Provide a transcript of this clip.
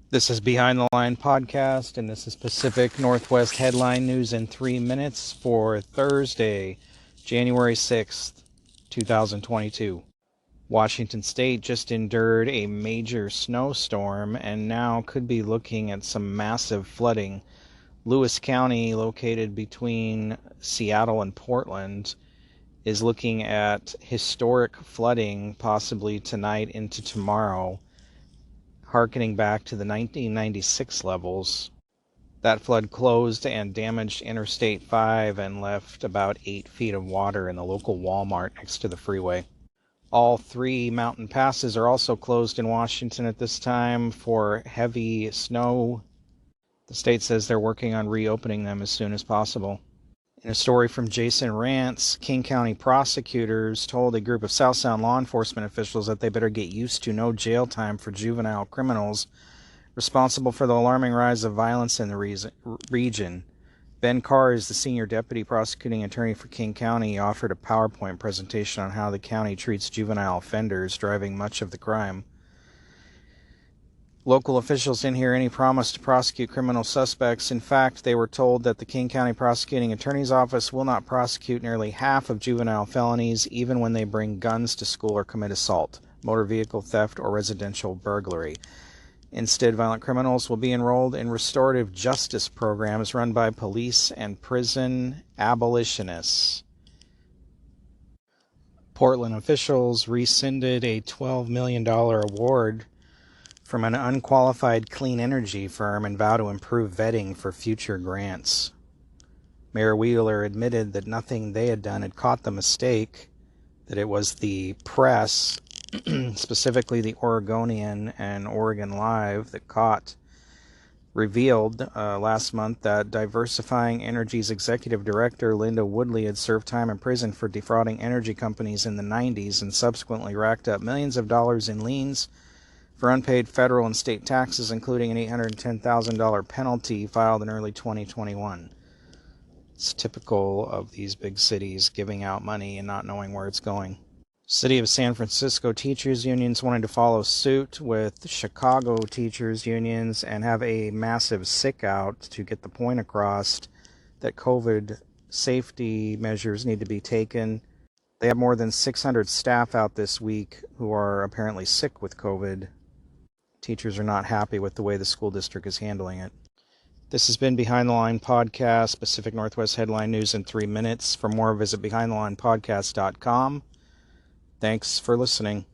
This is Behind the Line Podcast, and this is Pacific Northwest Headline News in 3 minutes for Thursday, January 6th, 2022. Washington State just endured a major snowstorm and now could be looking at some massive flooding. Lewis County, located between Seattle and Portland, is looking at historic flooding possibly tonight into tomorrow, harkening back to the 1996 levels. That flood closed and damaged Interstate 5 and left about 8 feet of water in the local Walmart next to the freeway. All three mountain passes are also closed in Washington at this time for heavy snow. The state says they're working on reopening them as soon as possible. In a story from Jason Rantz, King County prosecutors told a group of South Sound law enforcement officials that they better get used to no jail time for juvenile criminals responsible for the alarming rise of violence in the region. Ben Carr is the senior deputy prosecuting attorney for King County. He offered a PowerPoint presentation on how the county treats juvenile offenders, driving much of the crime. Local officials didn't hear any promise to prosecute criminal suspects. In fact, they were told that the King County Prosecuting Attorney's Office will not prosecute nearly half of juvenile felonies, even when they bring guns to school or commit assault, motor vehicle theft, or residential burglary. Instead, violent criminals will be enrolled in restorative justice programs run by police and prison abolitionists. Portland officials rescinded a $12 million award from an unqualified clean energy firm and vow to improve vetting for future grants. Mayor Wheeler admitted that nothing they had done had caught the mistake, that it was the press, specifically the Oregonian and Oregon Live, that revealed last month that Diversifying Energy's executive director, Linda Woodley, had served time in prison for defrauding energy companies in the 90s and subsequently racked up millions of dollars in liens for unpaid federal and state taxes, including an $810,000 penalty filed in early 2021. It's typical of these big cities giving out money and not knowing where it's going. City of San Francisco teachers unions wanted to follow suit with Chicago teachers unions and have a massive sick out to get the point across that COVID safety measures need to be taken. They have more than 600 staff out this week who are apparently sick with COVID. Teachers are not happy with the way the school district is handling it. This has been Behind the Line Podcast, Pacific Northwest Headline News in 3 minutes. For more, visit BehindTheLinePodcast.com. Thanks for listening.